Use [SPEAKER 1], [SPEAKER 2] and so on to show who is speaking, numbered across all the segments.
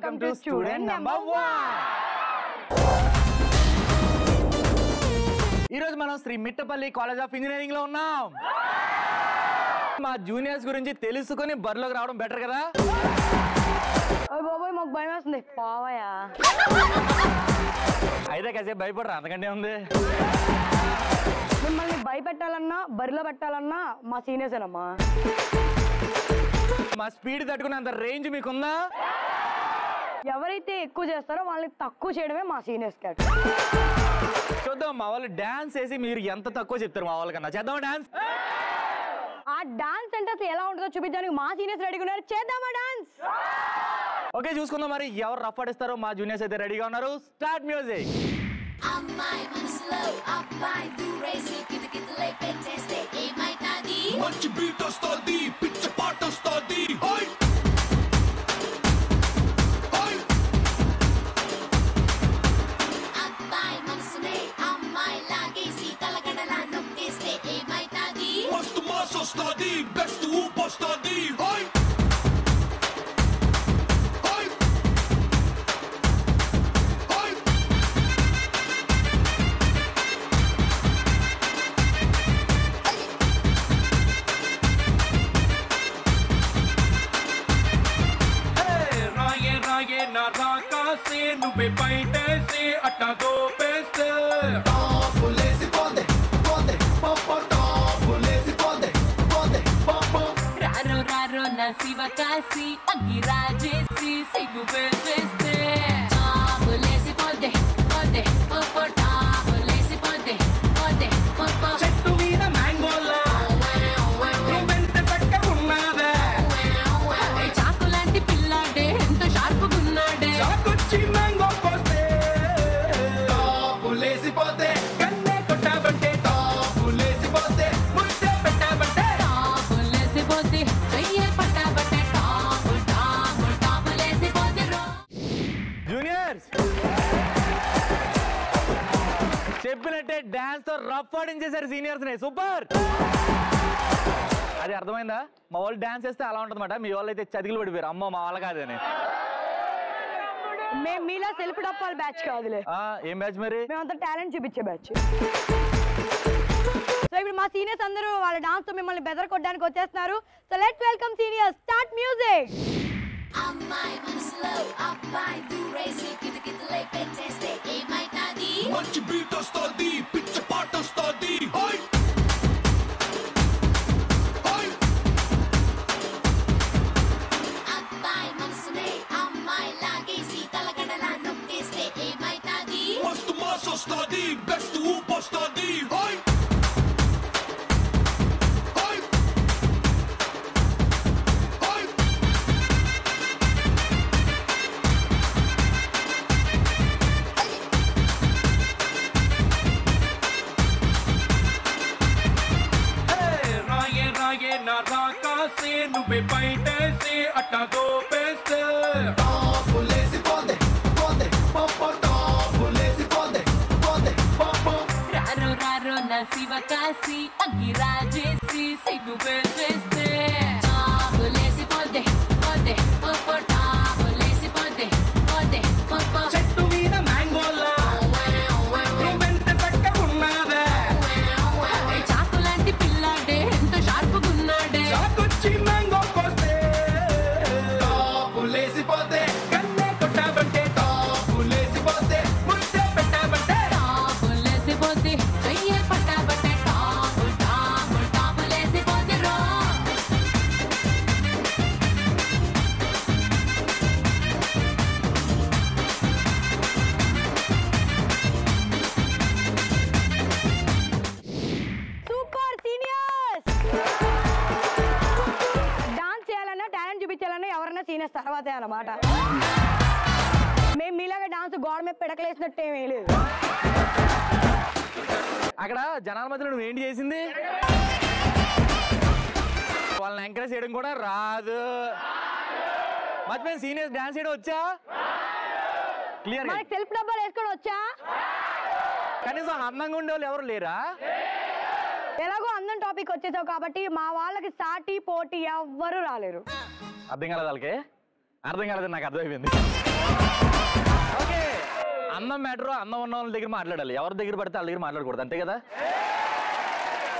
[SPEAKER 1] welcome to student number 1. ఈ రోజు మనం Sri Mittapalli college of engineering లో ఉన్నాం. మా జూనియర్స్ గురించి తెలుసుకొని బరిలోకి రావడం బెటర్ కదా.
[SPEAKER 2] బాబాయ్ మాకు భయం వేస్తుంది పావయా.
[SPEAKER 1] అయితే కాసేపు భయపడరా, అంతకంటే ఉంది.
[SPEAKER 2] మిమ్మల్ని భయపెట్టాలన్నా బరిలో పెట్టాలన్నా మా సీనియర్స్ ఏనమ్మా.
[SPEAKER 1] మా స్పీడ్ తట్టుకునే అంత రేంజ్ మీకుందా?
[SPEAKER 2] ఎవరైతే ఎక్కువ చేస్తారో వాళ్ళని తక్కువ చేయడమే మా సీనియర్స్ క్యాట్.
[SPEAKER 1] చూద్దాం మా వాళ్ళు డాన్స్ వేసి మీరు ఎంత తక్కువ చెప్తారు మా వాళ్ళకన్నా. చేద్దామా డాన్స్?
[SPEAKER 2] ఆ డాన్స్ అంటే అసలు ఎలా ఉంటుందో చూపించడానికి మా సీనియర్స్ రెడీగా ఉన్నారు. చేద్దామా డాన్స్?
[SPEAKER 1] ఓకే, చూసుకుందాం మరి ఎవరు రఫ్ ఆడిస్తారో. మా జూనియర్స్ అయితే రెడీగా ఉన్నారు. Start music.
[SPEAKER 3] మంచి బీట్ వస్తుంది, పిచ్చ పాట వస్తుంది. మస్తు మాస్ వస్తుంది, బెస్ట్ ఊపు వస్తుంది. నువ్వే బయటేసి అట్టా గోపేస్తే రారో రారో నా శివ కాసి అగ్గి రాజేసి సిగ్గు పేసేస్తే లేసిపోతే పోతే పోపో లేసిపోతే పోతే పోపో చెట్టు మీద మ్యాంగోలా నువ్వెంత చక్కగున్నావే చాకు లాంటి పిల్లాడే ఎంత షార్పుగున్నాడే చాకొచ్చి మ్యాంగో పోస్తే లేసిపోతే కన్నే కొట్టాబంటే లేసిపోతే ముద్దే పెట్టాబంటే లేసిపోతే చెయ్యే పట్టాబంటే లేసిపోతే
[SPEAKER 1] జూనియర్స్ చెప్పినట్టే డాన్స్ తో రఫ్ ఆడించేశారు సీనియర్స్ ని. సూపర్. అది అర్థమైందా? మా వాళ్ళు డాన్స్ చేస్తే అలా ఉంటుందన్నమాట. మీ వాళ్ళు అయితే చతికిలు పడిపోయారు. అమ్మో మా వాళ్ళ కాదని.
[SPEAKER 2] మేము మీలా సెల్ఫ్ డప్పాల బ్యాచ్ కాదులే.
[SPEAKER 1] ఏం బ్యాచ్ మరి?
[SPEAKER 2] మేమంతా టాలెంట్ చూపించే బ్యాచ్. సో ఇప్పుడు మా సీనియర్స్ అందరూ వాళ్ళ డాన్స్ తో మిమ్మల్ని బెదర్ కొట్టడానికి వచ్చేస్తున్నారు. So let's welcome seniors. Start music.
[SPEAKER 3] మంచి బీట్ వస్తుంది, పిచ్చ పాట వస్తుంది. మస్తు మాస్ వస్తుంది, బెస్ట్ ఊపు వస్తుంది. నువ్వే బయటేసి అట్టా గోపేస్తే రారో రారో నా శివ కాసి అగ్గి రాజేసి సిగ్గు పేసేస్తే లేసిపోతే పోతే పోపో లేసిపోతే పోతే పోపో చెట్టు మీద మ్యాంగోలా నువ్వెంత చక్కగున్నావే చాకు లాంటి పిల్లాడే ఎంత షార్పుగున్నాడే చాకొచ్చి మ్యాంగో కోస్తే లేసిపోతే కన్నే కొట్టాబంటే లేసిపోతే ముద్దే పెట్టాబంటే లేసిపోతే చెయ్యే పట్టాబంటే లేసిపోతే రో.
[SPEAKER 2] Super seniors. డాన్స్ చేయాలన్నా టాలెంట్ చూపించాలన్నా ఎవరన్నా సీనియర్స్ తర్వాతే అన్నమాట. మేము మీలాగా డాన్స్ గోడ మీద పిడకలేసినట్టు ఏమీ లేదు.
[SPEAKER 1] అక్కడ జనాల మధ్యలో నువ్వు ఏంటి చేసింది? వాళ్ళని ఎంకరేజ్ చేయడం కూడా రాదు. మర్చిపోయిన సీనియర్స్ డాన్స్ చేయడం వచ్చా? క్లియర్.
[SPEAKER 2] మనకి సెల్ఫ్ డబ్బాలు వేసుకొని వచ్చా?
[SPEAKER 1] కనీసం అందంగా ఉండే వాళ్ళు ఎవరు లేరా?
[SPEAKER 2] ఎలాగో అందం టాపిక్ వచ్చేసావు కాబట్టి మా వాళ్ళకి సాటి పోటీ ఎవ్వరు రాలేరు.
[SPEAKER 1] అర్థం కాలేదు వాళ్ళకి? అర్థం కాలేదు, నాకు అర్థమైపోయింది. అందం మ్యాటర్ అందం ఉన్న వాళ్ళ దగ్గర మాట్లాడాలి, ఎవరి దగ్గర పడితే వాళ్ళ దగ్గర మాట్లాడకూడదు, అంతే కదా.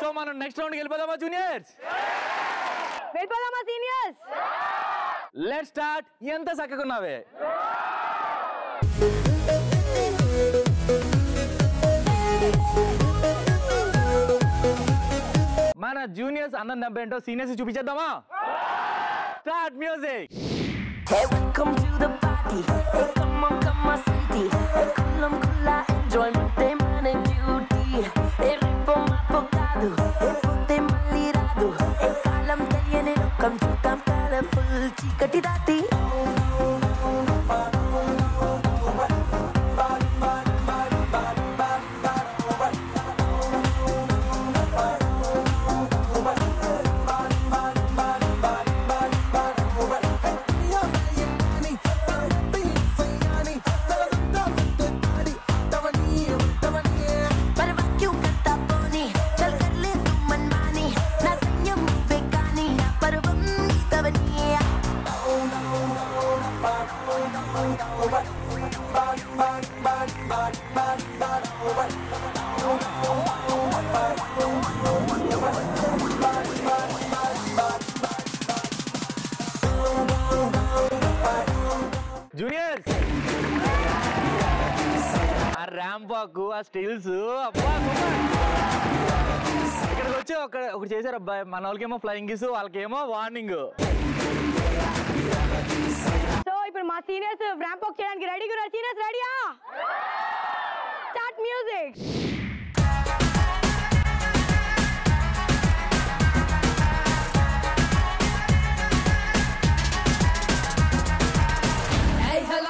[SPEAKER 1] సో మనం నెక్స్ట్ రౌండ్కి వెళ్ళిపోదామా జూనియర్స్?
[SPEAKER 2] వెళ్ళిపోదామా సీనియర్స్?
[SPEAKER 1] Let's start. ఎంత చక్కకున్నావే. మన జూనియర్స్ అందం దెబ్బ ఏంటో సీనియర్స్ చూపించేద్దామా? Start music.
[SPEAKER 4] Hey, welcome to the party. Hey, come on, sweetie. Hey, kulla enjoyment, hey, man and beauty. Hey, ripo mapokadu. Hey, putte malli radu. Hey, kalam teliyane lokam chukam colorful chikati dati.
[SPEAKER 1] Juniors ఆ ramp walk, ఆ stills, ఇక్కడికి వచ్చి ఒకటి చేశారు అబ్బాయి. మన వాళ్ళకేమో flying kiss, వాళ్ళకేమో వార్నింగ్.
[SPEAKER 2] సో ఇప్పుడు మా సీనియర్స్ ర్యాంప్ వాక్ చేయడానికి రెడీగా ఉన్నారు. సీనియర్స్ రెడీయా? Start music.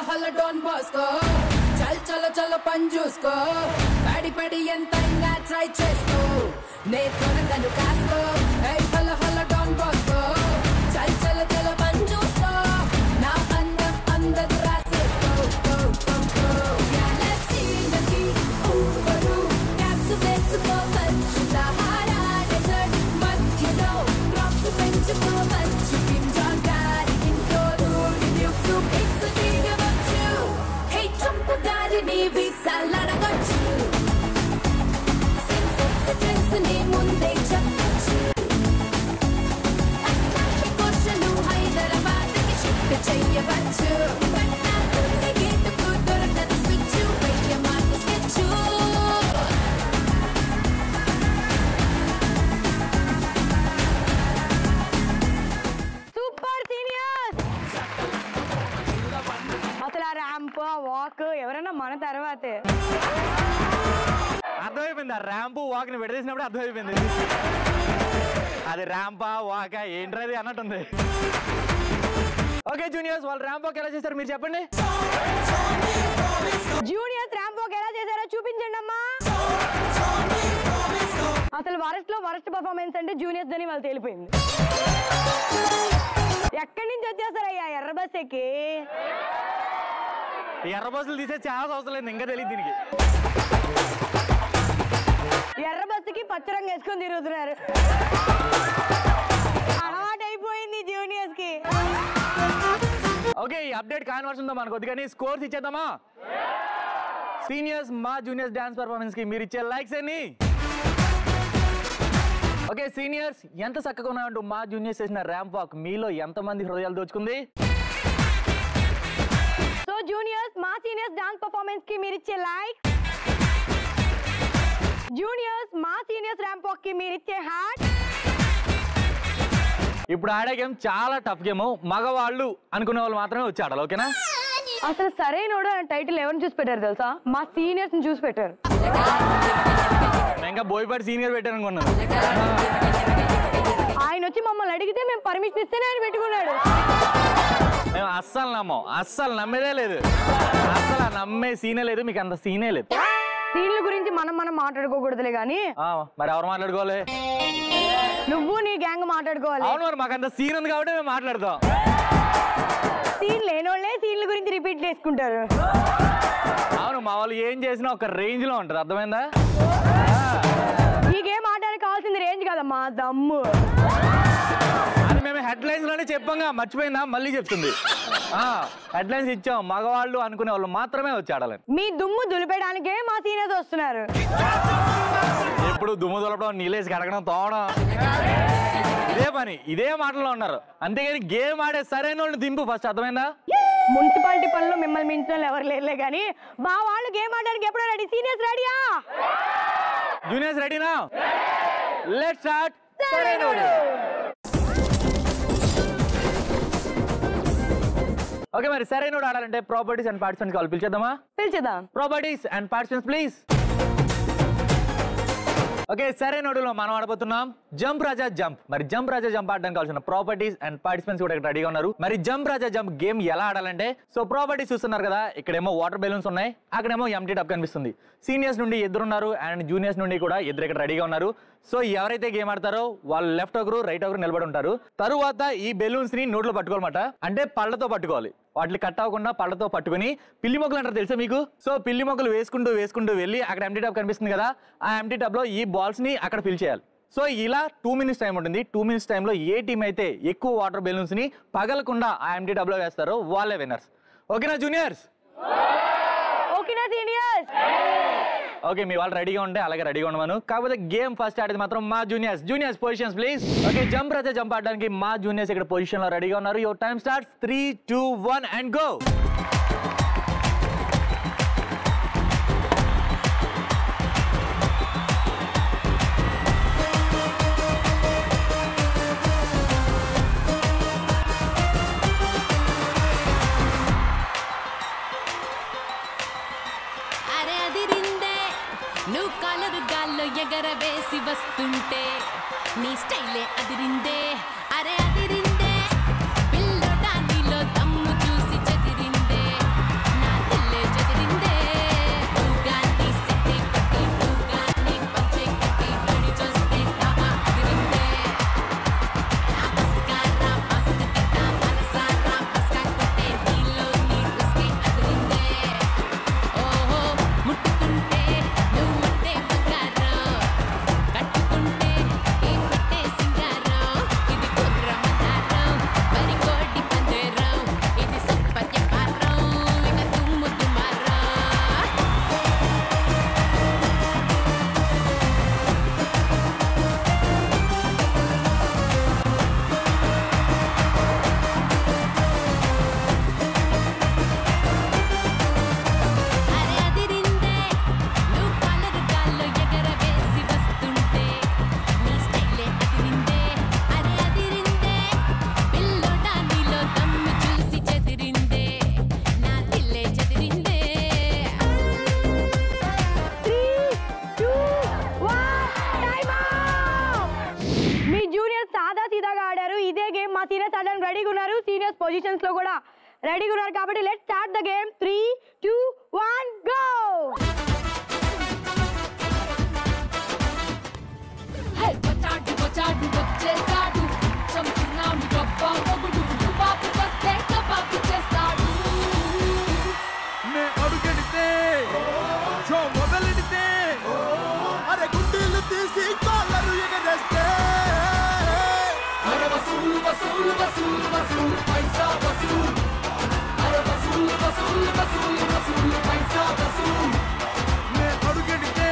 [SPEAKER 3] Hello Don Bosco, చల్ చలో చలో పని చూసుకో, పడి పడి ఎంతైనా ట్రై చేసుకో, నే త్వరగను కాసుకో. హలో హలో డోన్ బాస్కో, చల్ చలో చలో పని చూసుకో, నా అందం అందరు రాసేసుకో. గ్యాలక్సీ నది ఊపరు క్యాప్స్ వేసుకోవచ్చు, సహారా డెజర్ట్ మధ్యలో క్రాప్స్ పెంచుకోవచ్చు, కింజాన్ గారి ఇంట్లోను రివ్యూస్ పిక్స్ తీయవచ్చు, హే ట్రంప్ గారిని వీసాలడగొచ్చు, సెన్స్ ని ముందే చెప్పచ్చు, అట్లాంటిక్ ఓషను హైదరాబాద్కి షిఫ్ట్ చెయ్యవచ్చు, పట్నాదుల్లి గీటుకు దొరకదు స్విచ్, వెయ్య మార్కు స్కెచ్.
[SPEAKER 2] Super seniors. అసలు ఆ ర్యాంప్ వాక్ ఎవరైనా మన తర్వాతే.
[SPEAKER 1] అర్థమైపోయింది. ఆ ర్యాంప్ వాక్ ని విడదీసినప్పుడు అర్థమైపోయింది. అది ర్యాంపా వాకా ఏంట్రది అన్నట్టుంది. ఓకే జూనియర్స్, వాళ్ళు ర్యాంప్ వాక్ ఎలా చేశారు మీరు చెప్పండి.
[SPEAKER 2] జూనియర్స్ ర్యాంప్ వాక్ ఎలా చేశారో చూపించండి అమ్మా. అసలు వరస్ట్ పర్ఫార్మెన్స్ అంటే జూనియర్స్ అని వాళ్ళు తేలిపోయింది. ఎక్కడి నుంచి వచ్చేస్తారయ్యా ఎర్ర బస్ ఎక్కి?
[SPEAKER 1] ఎర్ర బస్సులు తీసే చాలా అవసరం లేదు, ఇంకా తెలియదు దీనికి.
[SPEAKER 2] ఎర్ర బస్సుకి పచ్చ రంగు వేసుకొని తిరుగుతున్నారు. అలవాటు అయిపోయింది జూనియర్స్ కి.
[SPEAKER 1] ఓకే, ఈ అప్డేట్ కాన్వర్షన్ తో మనకు కొద్దిగా స్కోర్స్ ఇచ్చేద్దామా? సీనియర్స్ మా జూనియర్స్ డాన్స్ పర్ఫార్మెన్స్ కి మీరు ఇచ్చే లైక్స్ ఎన్ని? ఓకే సీనియర్స్, ఎంత చక్కగా ఉన్నాయంటూ మా జూనియర్స్ చేసిన ర్యాంప్ వాక్ మీలో ఎంతమంది హృదయాలు దోచుకుంది?
[SPEAKER 2] సో జూనియర్స్ మా సీనియర్స్ డాన్స్ పర్ఫార్మెన్స్ కి మీరు ఇచ్చే లైక్, జూనియర్స్ మా సీనియర్స్ ర్యాంప్ వాక్ కి మీరు ఇచ్చే హార్ట్.
[SPEAKER 1] ఇప్పుడు ఆడే గేమ్ చాలా టఫ్ గేమ్, మగవాళ్ళు అనుకునే వాళ్ళు మాత్రమే వచ్చి ఆడాలి, ఓకేనా?
[SPEAKER 2] అసలు సరైనోడు టైటిల్ ఎవరిని చూసి పెట్టారు తెలుసా? మా సీనియర్స్ ని చూసి పెట్టారు.
[SPEAKER 1] ఇంకా బోయపాటి సీనియర్ పెట్టారు అనుకున్నాను.
[SPEAKER 2] ఆయన వచ్చి మమ్మల్ని అడిగితే మేము పర్మిషన్ ఇస్తేనే ఆయన పెట్టుకున్నాడు.
[SPEAKER 1] మేము అస్సలు నమ్మేదే లేదు, అస్సలు నమ్మే సీనే లేదు, మీకు అంత సీనే లేదు.
[SPEAKER 2] సీన్ల గురించి మనం మాట్లాడుకోకూడదులే గానీ
[SPEAKER 1] మరి ఎవరు మాట్లాడుకోవాలి?
[SPEAKER 2] నువ్వు నీ గ్యాంగ్ మాట్లాడుకోవాలి.
[SPEAKER 1] అవును, మరి మాకు అంత సీన్ ఉంది కాబట్టి మేము మాట్లాడతాం.
[SPEAKER 2] సీన్ లేనోళ్ళే సీన్ల గురించి రిపీట్ చేసుకుంటారు.
[SPEAKER 1] అవును, మా వాళ్ళు ఏం చేసినా ఒక రేంజ్ లో ఉంటది, అర్థమైందా?
[SPEAKER 2] ఈ గేమ్ ఆడడానికి కావాల్సింది రేంజ్ కదమ్మా, దమ్ము.
[SPEAKER 1] అది మేము హెడ్ లైన్స్ లోనే చెప్పంగా, మర్చిపోయిందా? మళ్ళీ చెప్తుంది. హెడ్లైన్స్ ఇచ్చాం, మగవాళ్ళు అనుకునే వాళ్ళు మాత్రమే వచ్చి ఆడాలని.
[SPEAKER 2] మీ దుమ్ము దులిపేయడానికే మా సీనియర్స్ వస్తున్నారు.
[SPEAKER 1] ఎప్పుడు దుమ్ము దులపడం, నీళ్ళేసి కడగడం, తోవడం, ఇదే పని, ఇదే మాటల్లో ఉన్నారు. అంతేగాని గేమ్ ఆడే సరైన వాళ్ళు దింపు ఫస్ట్, అర్థమైందా?
[SPEAKER 2] మున్సిపాలిటీ పనులు మిమ్మల్ని మించిన ఎవరు లేరులే కానీ మా వాళ్ళు గేమ్ ఆడడానికి ఎప్పుడో రెడీ. సీనియర్స్ రెడీయా?
[SPEAKER 1] జూనియర్స్ రెడీనా? Let's start. సరైనోడు. ఓకే, మరి సరైనోడు ఆడాలంటే ప్రాపర్టీస్ అండ్ పార్టిసిపెంట్స్ కావాలి. పిలిచేద్దామా?
[SPEAKER 2] పిలిచేద్దాం.
[SPEAKER 1] Properties and participants please. Okay, సరైనోడులో మనం ఆడబోతున్నాం జంప్ రాజా జంప్. మరి జంప్ రాజా జంప్ ఆడడానికి కావాల్సిన ప్రాపర్టీస్ అండ్ పార్టిసిపెంట్స్ కూడా ఇక్కడ రెడీగా ఉన్నారు. మరి జంప్ రాజా జంప్ గేమ్ ఎలా ఆడాలంటే, సో ప్రాపర్టీస్ చూస్తున్నారు కదా, ఇక్కడేమో వాటర్ బెలూన్స్ ఉన్నాయి, అక్కడేమో ఎంటీ టబ్ కనిపిస్తుంది. సీనియర్స్ నుండి ఇద్దరు ఉన్నారు అండ్ జూనియర్స్ నుండి కూడా ఇద్దరు ఇక్కడ రెడీగా ఉన్నారు. సో ఎవరైతే గేమ్ ఆడతారో వాళ్ళు లెఫ్ట్ ఒకరు రైట్ ఒకరు నిలబడి ఉంటారు. తరువాత ఈ బెలూన్స్ ని నోట్లో పట్టుకోవాలన్నమాట. అంటే పళ్ళతో పట్టుకోవాలి. వాటిని కట్ అవ్వకుండా పళ్ళతో పట్టుకుని పిల్లి మొక్కలు అంటారు తెలుసా మీకు? సో పిల్లి మొక్కలు వేసుకుంటూ వేసుకుంటూ వెళ్ళి అక్కడ ఎంటీ టబ్ కనిపిస్తుంది కదా, ఆ ఎంటీ టబ్ లో ఈ బాల్స్ ని అక్కడ ఫిల్ చేయాలి. సో ఇలా 2 minutes టైం ఉంటుంది. 2 minutes టైంలో ఏ టీం అయితే ఎక్కువ వాటర్ బెలూన్స్ ని పగలకుండా ఆ ఎంటీ టబ్ లో వేస్తారో వాళ్ళే విన్నర్స్. ఓకేనా జూనియర్స్?
[SPEAKER 2] ఓకేనా సీనియర్స్?
[SPEAKER 1] ఓకే, మీ వాళ్ళు రెడీగా ఉంటే అలాగే రెడీగా ఉండమను. కాకపోతే గేమ్ ఫస్ట్ ఆడేది మాత్రం మా juniors. Juniors positions please. Okay, jump Raja jump ఆడడానికి మా జూనియర్స్ ఇక్కడ పొజిషన్ లో రెడీగా ఉన్నారు. Your time starts. 3, 2, 1 and go.
[SPEAKER 3] నువ్వు కలరు గాల్లో ఎగరవేసి వస్తుంటే నీ స్టైలే అదిరిందే. అరే అదిరిందే, పిల్లడా నీలో దమ్ము చూసి చెదిరిందే, నా తిల్లే చెదిరిందే. నువ్వుగాని సెట్టే కొట్టి, నువ్వుగాని పంచే కొట్టి, నడి చూస్తే తాగా అదిరిందే. నా బస్కారా బస్క కట్ట మనసారా బస్కా కొట్టే, నీలో నీ బస్కే అదిరిందే. ఓహో ముట్టుకుంటే
[SPEAKER 2] పొజిషన్స్ లో కూడా రెడీగా ఉన్నారు కాబట్టి let's start the game. 3, 2, 1 go.
[SPEAKER 3] Hey పచాడు పచాడు వచ్చేసాడు, సంసునామి గబ్బా మొగుడు, బాబు వస్తే కబాబు చేస్తాడు.
[SPEAKER 5] నే అడుగెడితే షో మొదలెడితే, అరే గుండెలు తీసి కాలరు ఎగరేస్తే, అరే వసూలు వసూలు వసూలు వసూలు పైసా వసూలు, అరే వసూలు వసూలు వసూలు వసూలు పైసా వసూలు. నే అడుగెడితే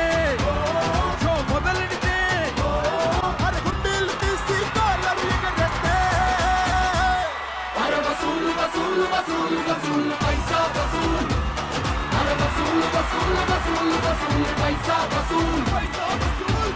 [SPEAKER 5] షో మొదలెడితే, అరే గుండెలు తీసి కాలరు ఎగరేస్తే, అరే వసూలు వసూలు వసూలు వసూలు పైసా వసూలు, అరే వసూలు వసూలు వసూలు వసూలు పైసా వసూలు, పైసా వసూలు.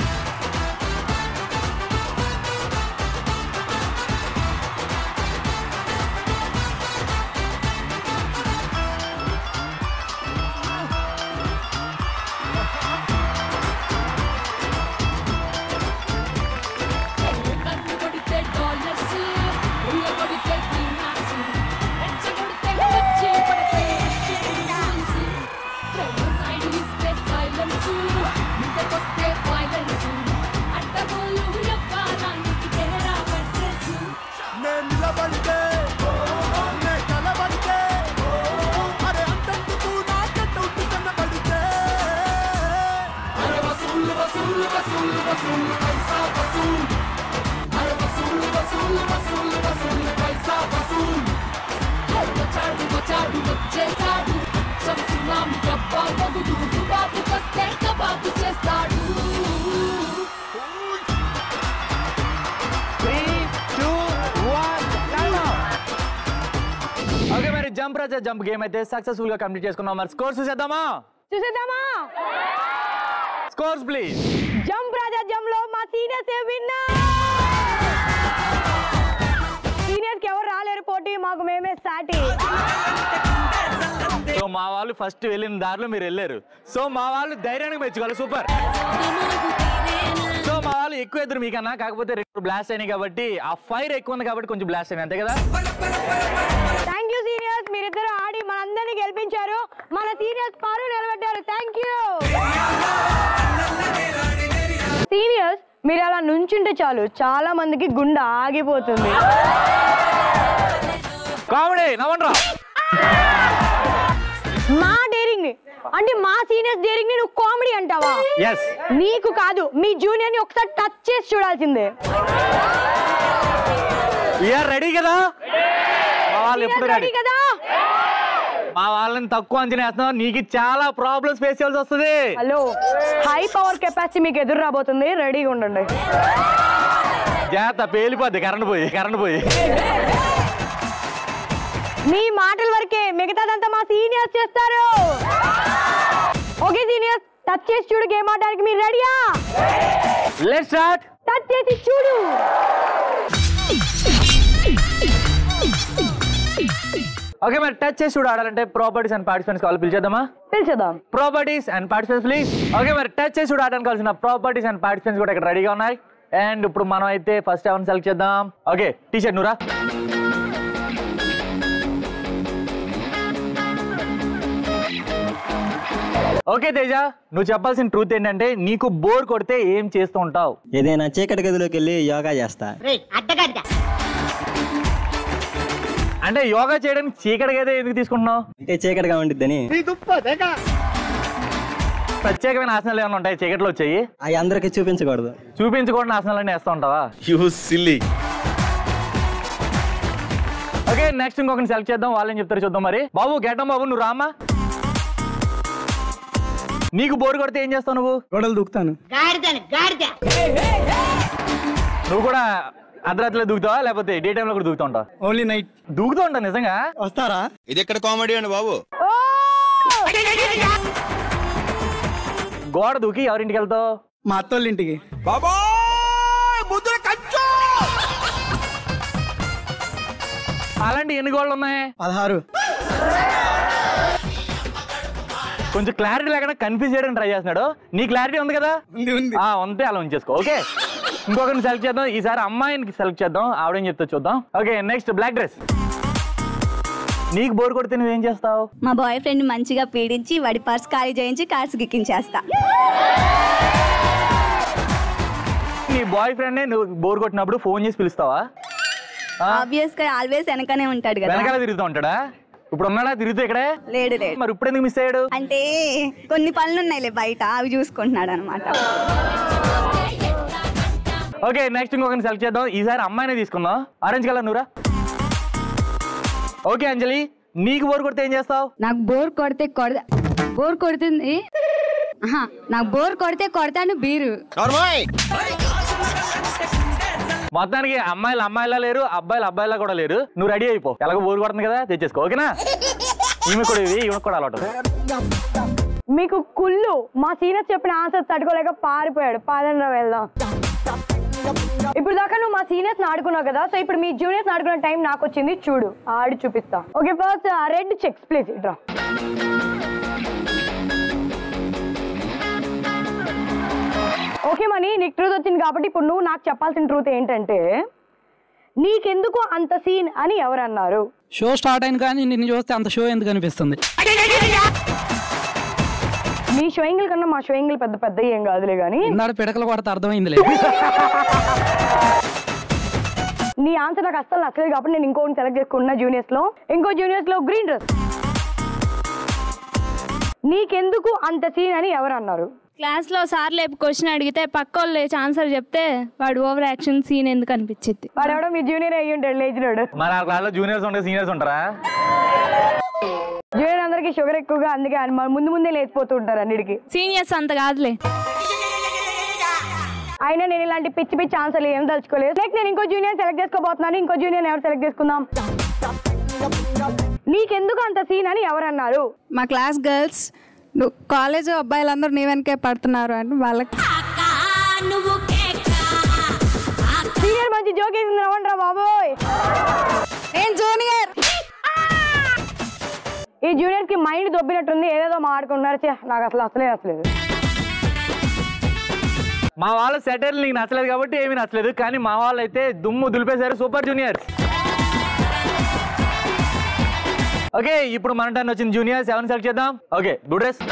[SPEAKER 3] పొగుడు బాబు వస్తే కబాబు చేస్తాడు
[SPEAKER 1] 3, 2, 1 ఓకే మరి జంప్ రాజా జంప్ గేమ్ అయితే సక్సెస్ఫుల్ గా కంప్లీట్ చేసుకున్నాం. మరి స్కోర్స్ చూసేద్దామా? Scores please.
[SPEAKER 2] Jump Raja jump లో మా సీనియర్స్ విన్నర్. సీనియర్స్ కి ఎవరు రాలేరు పోటీ, మాకు మేమే సాటి.
[SPEAKER 1] సో మా వాళ్ళు ఫస్ట్ వెళ్ళిన దారిలో మీరు వెళ్ళారు. సో మా వాళ్ళు ధైర్యానికి మెచ్చుకోవాలి. సూపర్. సో మా వాళ్ళు ఎక్కువ ఎదురు మీకన్నా, కాకపోతే 2 బ్లాస్ట్ అయినాయి కాబట్టి ఆ ఫైర్ ఎక్కువ ఉంది కాబట్టి కొంచెం బ్లాస్ట్ అయినాయి, అంతే కదా?
[SPEAKER 2] థ్యాంక్ యూ సీనియర్స్, మీరిద్దరు ఆడి మనందరినీ గెలిపించారు. మన సీనియర్స్ పరువు నిలబెట్టారు. Thank you seniors. మీరు అలా నుంచుంటే చాలు, చాలా మందికి గుండె ఆగిపోతుంది.
[SPEAKER 1] కామెడీ నవ్వండ్రా.
[SPEAKER 2] మా డేరింగ్ అంటే మా సీనియర్స్ డేరింగ్ ని నువ్వు కామెడీ అంటావా?
[SPEAKER 1] ఎస్.
[SPEAKER 2] నీకు కాదు, మీ జూనియర్ ని ఒకసారి టచ్ చేసి చూడాల్సిందే.
[SPEAKER 1] వీఆర్ రెడీ కదా? మా వాళ్ళు ఎప్పుడు రెడీ
[SPEAKER 2] కదా?
[SPEAKER 1] మా వాళ్ళని తక్కువ అంచనా వేస్తున్నావు, నీకు చాలా ప్రాబ్లమ్స్ ఫేస్ చేయాల్సి వస్తుంది.
[SPEAKER 2] హలో, హై పవర్ కెపాసిటీ మీకు ఎదురు రాబోతుంది, రెడీగా ఉండండి.
[SPEAKER 1] జాగ్రత్త, పేలిపోద్ది కరెంట్ పోయి.
[SPEAKER 2] మీ మాటల వరకే, మిగతాదంతా మా సీనియర్స్ చేస్తారు. ఓకే సీనియర్స్, టచ్ చేసి చూడు. గేమ్ ఆడడానికి మీరు రెడీయా?
[SPEAKER 1] Let's start.
[SPEAKER 2] టచ్ చేసి చూడు.
[SPEAKER 1] ఓకే మరి టచ్ చేసి చూడు ఆడాలంటే ప్రాపర్టీస్ అండ్ పార్టిసిపెంట్స్ కావాలి, పిలిచేద్దామా?
[SPEAKER 2] పిలిచేద్దాం.
[SPEAKER 1] Properties and participants please. Okay మరి టచ్ చేసి చూడు ఆడడానికి కావాల్సిన ప్రాపర్టీస్ అండ్ పార్టిసిపెంట్స్ కూడా ఇక్కడ రెడీగా ఉన్నాయి. అండ్ ఇప్పుడు మనం అయితే ఫస్ట్ ఎవరిని సెలెక్ట్ చేద్దాం. ఓకే టీ షర్ట్ నువ్వురా. ఓకే తేజ, నువ్వు చెప్పాల్సిన ట్రూత్ ఏంటంటే నీకు బోర్ కొడితే ఏం చేస్తూ ఉంటావు?
[SPEAKER 6] ఏదైనా చీకటి గదిలోకి వెళ్ళి యోగా చేస్తా.
[SPEAKER 1] అంటే యోగా చేయడానికి చీకటి గదే ఎందుకు తీసుకుంటున్నావు?
[SPEAKER 6] అంటే చీకటిగా ఉండిద్దని.
[SPEAKER 1] ప్రత్యేకమైన ఆసనాలు ఏమైనా ఉంటాయి చీకట్లో వచ్చాయి?
[SPEAKER 6] అవి అందరికి చూపించకూడదు.
[SPEAKER 1] చూపించకూడని ఆసనాలన్నీ వేస్తూ ఉంటావా? ఓకే నెక్స్ట్ ఇంకొకరిని సెలెక్ట్ చేద్దాం, వాళ్ళని చెప్తారు చూద్దాం. మరి బాబు గెడ్డం బాబు, నువ్వు రామా. నీకు బోర్ కొడితే ఏం చేస్తావు నువ్వు?
[SPEAKER 6] గొడవలు దూకుతాను.
[SPEAKER 1] నువ్వు కూడా అర్ధరాత్రిలో దూకుతావా లేకపోతే డే టైంలో కూడా దూకుతూ ఉంటావా?
[SPEAKER 6] ఓన్లీ నైట్
[SPEAKER 1] దూకుతూ ఉంటావు నిజంగా?
[SPEAKER 6] వస్తారా?
[SPEAKER 5] ఇది ఎక్కడ కామెడీ అండి బాబు?
[SPEAKER 1] గోడ దూకి ఎవరింటికి వెళ్తావు?
[SPEAKER 6] మా అత్తోళ్ళ ఇంటికి.
[SPEAKER 1] అలాంటి ఎన్ని గోడలు ఉన్నాయి?
[SPEAKER 6] 16.
[SPEAKER 1] కొంచెం క్లారిటీ లేకుండా కన్ఫ్యూజ్ చేయడానికి ట్రై చేస్తున్నాడు. నీ క్లారిటీ ఉంది కదా? ఉంటే అలా ఉంచేసుకో. ఓకే ఇంకొకరిని సెలెక్ట్ చేద్దాం. ఈసారి అమ్మాయిని సెలెక్ట్ చేద్దాం, ఆవిడేం చెప్తా చూద్దాం. Okay next black dress. నీకు బోర్ కొడితే నువ్వేం చేస్తావు?
[SPEAKER 7] మా బాయ్ ఫ్రెండ్ మంచిగా పీడించి వాడి పర్స్ ఖాళీ చేయించి కార్స్ గిక్కించేస్తా.
[SPEAKER 1] నీ బాయ్ ఫ్రెండ్ నువ్వు బోర్ కొట్టినప్పుడు ఫోన్ చేసి పిలుస్తావా?
[SPEAKER 7] ఆబ్వియస్ గా ఆల్వేస్ వెనకనే ఉంటాడు కదా.
[SPEAKER 1] వెనకాల తిరుగుతూ ఉంటాడా? ఇప్పుడు ఉన్నాడా తిరుగుతూ ఇక్కడే?
[SPEAKER 7] లేడు.
[SPEAKER 1] మరి ఇప్పుడు ఎందుకు మిస్ అయ్యాడు?
[SPEAKER 7] అంటే కొన్ని పనులు ఉన్నాయిలే బయట, అవి చూసుకుంటున్నాడు అనమాట.
[SPEAKER 1] ఓకే నెక్స్ట్ ఇంకొకరిని సెలెక్ట్ చేద్దాం. ఈసారి అమ్మాయినే తీసుకుందాం. ఆరెంజ్ కలర్ నువ్వురా. ఓకే అంజలి, నీకు బోర్ కొడితే ఏం చేస్తావు?
[SPEAKER 8] నాకు బోర్ కొడుతుంది. నాకు బోర్ కొడితే కొడతాను బీరు.
[SPEAKER 1] మొత్తానికి అమ్మాయిలు అమ్మాయిలా లేరు, అబ్బాయిలు అబ్బాయిలా కూడా లేరు. నువ్వు రెడీ అయిపో, ఎలాగో బోర్ కొడుతుంది కదా, తెచ్చేసుకో. ఓకేనా? ఈమె కూడా ఈమె కూడా అలవాటు.
[SPEAKER 2] మీకు కుళ్ళు మా సీనియర్స్ చెప్పిన ఆన్సర్ తట్టుకోలేక పారిపోయాడు. పాదండ్రా వెళ్దాం. ఇప్పుడు దాకా నువ్వు మా సీనియర్స్ ఆడుకున్నావు కదా, సో ఇప్పుడు మీ జూనియర్స్ ఆడుకునే టైం నాకు వచ్చింది. చూడు, ఆడి చూపిస్తా. Okay first red checks please ఇట్రా. ఓకే మనీ, నీకు ట్రూత్ వచ్చింది కాబట్టి ఇప్పుడు నువ్వు నాకు చెప్పాల్సిన ట్రూత్ ఏంటంటే, నీకెందుకు అంత సీన్ అని ఎవరన్నారు?
[SPEAKER 9] షో స్టార్ట్ అయింది కానీ నిన్ను చూస్తే అంత షో ఎందుకు అనిపిస్తుంది?
[SPEAKER 2] మీ షోయింగ్ల కన్నా మా షోయింగ్లు పెద్ద పెద్ద ఏం కాదులే కానీ
[SPEAKER 9] పిడకలు కొడితే అర్థమైందిలే.
[SPEAKER 2] నీ ఆన్సర్ నాకు అస్సలు నచ్చలేదు కాబట్టి నేను ఇంకోటి సెలెక్ట్ చేసుకున్నా. ఇంకో జూనియర్స్ లో గ్రీన్ డ్రెస్. నీకెందుకు అంత సీన్ అని ఎవరు అన్నారు?
[SPEAKER 8] క్లాస్ లో సార్ లేపు క్వశ్చన్ అడిగితే పక్క వాళ్ళు లేచి ఆన్సర్ చెప్తే వాడు ఓవర్ యాక్షన్ సీన్ ఎందుకు అనిపించింది?
[SPEAKER 2] వాడు ఎవడో మీ జూనియర్ అయ్యి ఉంటాడు, లేచినాడు.
[SPEAKER 1] మరి ఆ క్లాస్ లో జూనియర్స్ ఉంటే సీనియర్స్ ఉంటారా?
[SPEAKER 2] జూనియర్ అందరికి వాళ్ళకి షుగర్ ఎక్కువగా, అందుకే ముందు ముందే లేచిపోతూ ఉంటారు అన్నిటికీ.
[SPEAKER 8] సీనియర్స్ అంత కాదులే.
[SPEAKER 2] అయినా నేను ఇలాంటి పిచ్చి పిచ్చి ఆన్సర్లు ఏం తలుచుకోలేదు. నెక్స్ట్ నేను ఇంకో జూనియర్ సెలెక్ట్ చేసుకోబోతున్నాను. ఇంకో జూనియర్ ఎవరు సెలెక్ట్ చేసుకుందాం? నీకెందుకు అంత సీన్ అని ఎవరన్నారు?
[SPEAKER 10] మా క్లాస్ గర్ల్స్ కాలేజ్ అబ్బాయిలందరూ నీ వెనకే పడుతున్నారు అని వాళ్ళకి.
[SPEAKER 2] సీనియర్ మంచి జోక్ వేసింది రవ్వండ్రా బాబోయ్.
[SPEAKER 10] నేను జూనియర్.
[SPEAKER 2] ఈ జూనియర్ కి మైండ్ దొబ్బినట్టుంది, ఏదేదో మాట్లాడుకున్నారు. నాకు అసలు నచ్చలేదు.
[SPEAKER 1] మా వాళ్ళ సెటైర్లు నీకు నచ్చలేదు కాబట్టి ఏమీ నచ్చలేదు, కానీ మా వాళ్ళు అయితే దుమ్ము దులిపేశారు. Super juniors. ఓకే, ఇప్పుడు మన టర్న్ వచ్చింది. జూనియర్స్ ఎవరిని సెలెక్ట్ చేద్దాం? Okay, good dress.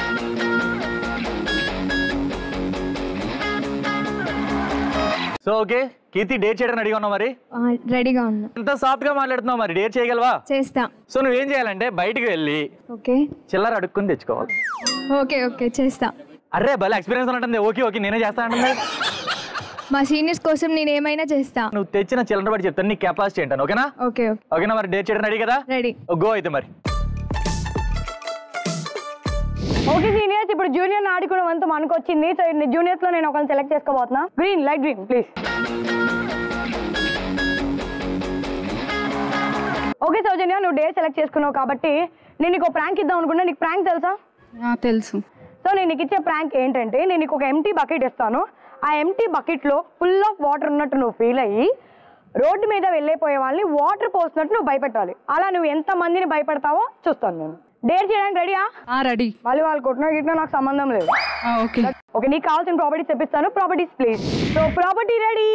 [SPEAKER 1] So okay Keerthi, date చేయడానికి రెడీగా ఉన్నావు మరి?
[SPEAKER 8] రెడీగా ఉన్నా.
[SPEAKER 1] ఎంత సాఫ్ట్ గా మాట్లాడుతున్నావు, మరి డేట్ చేయగలవా?
[SPEAKER 8] చేస్తా.
[SPEAKER 1] సో నువ్వేం చేయాలంటే బయటికి వెళ్ళి
[SPEAKER 8] ఓకే
[SPEAKER 1] చిల్లర అడుక్కుని తెచ్చుకోవాలి.
[SPEAKER 8] ఓకే ఓకే చేస్తా.
[SPEAKER 1] అరే భలే ఎక్స్పీరియన్స్ ఉంటుంది. ఓకే ఓకే నేనే చేస్తా అంటే
[SPEAKER 8] మా సీనియర్స్ కోసం నేను ఏమైనా చేస్తా.
[SPEAKER 1] నువ్వు తెచ్చిన చిల్లర బట్టి చెప్తాను, నీ కెపాసిటీ ఏంటాను. ఓకేనా?
[SPEAKER 8] ఓకే
[SPEAKER 1] ఓకేనా మరి డేట్ చేయడం రెడీ కదా?
[SPEAKER 8] రెడీ.
[SPEAKER 1] గో అయితే మరి.
[SPEAKER 2] ఓకే సీనియర్స్, ఇప్పుడు జూనియర్ ఆడుకోవడం అంతా మనకు వచ్చింది. సో జూనియర్స్ లో నేను ఒకరిని సెలెక్ట్ చేసుకోబోతున్నా. Green, light green please. Okay Soujanya, నువ్వు డే సెలెక్ట్ చేసుకున్నావు కాబట్టి నేను నీకు ప్రాంక్ ఇద్దాం అనుకున్నా. నీకు ప్రాంక్ తెలుసా?
[SPEAKER 10] తెలుసు.
[SPEAKER 2] సో నేను నీకు ఇచ్చే ప్రాంక్ ఏంటంటే, నేను నీకు ఒక ఎంటీ బకెట్ ఇస్తాను. ఆ ఎంటీ బకెట్లో ఫుల్ ఆఫ్ వాటర్ ఉన్నట్టు నువ్వు ఫీల్ అయ్యి రోడ్డు మీద వెళ్ళిపోయే వాళ్ళని వాటర్ పోస్తున్నట్టు నువ్వు భయపెట్టాలి. అలా నువ్వు ఎంత మందిని భయపెడతావో చూస్తాను నేను. డేర్ చేయడానికి రెడీయా?
[SPEAKER 10] రెడీ.
[SPEAKER 2] మళ్ళీ వాళ్ళు కొట్టినా గిట్టినా నాకు సంబంధం లేదు.
[SPEAKER 10] ఓకే
[SPEAKER 2] ఓకే, నీకు కావాల్సిన ప్రాపర్టీస్ తెప్పిస్తాను. Properties please. So property ready.